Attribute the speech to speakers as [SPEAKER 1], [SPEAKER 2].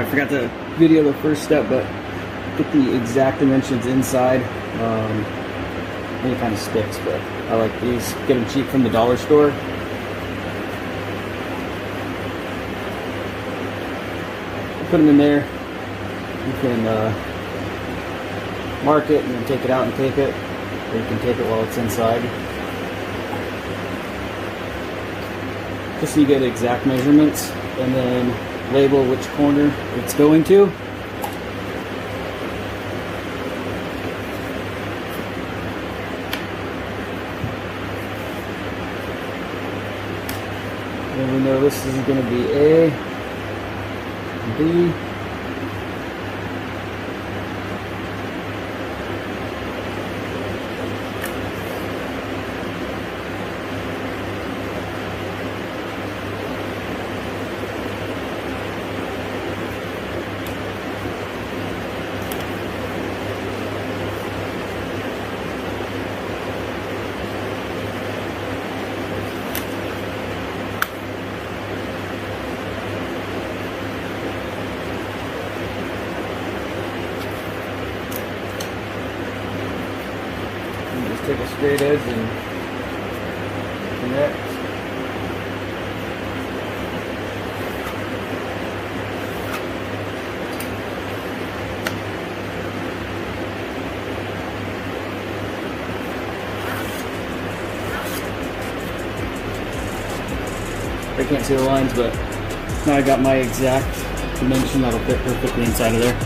[SPEAKER 1] I forgot to video the first step, but get the exact dimensions inside. Any kind of sticks, but I like these. Get them cheap from the dollar store. Put them in there. You can mark it and then take it out and tape it, or you can tape it while it's inside. Just so you get exact measurements, and then label which corner it's going to. And we know this is going to be A, B, just take a straight edge and connect. I can't see the lines, but now I got my exact dimension that'll fit perfectly inside of there.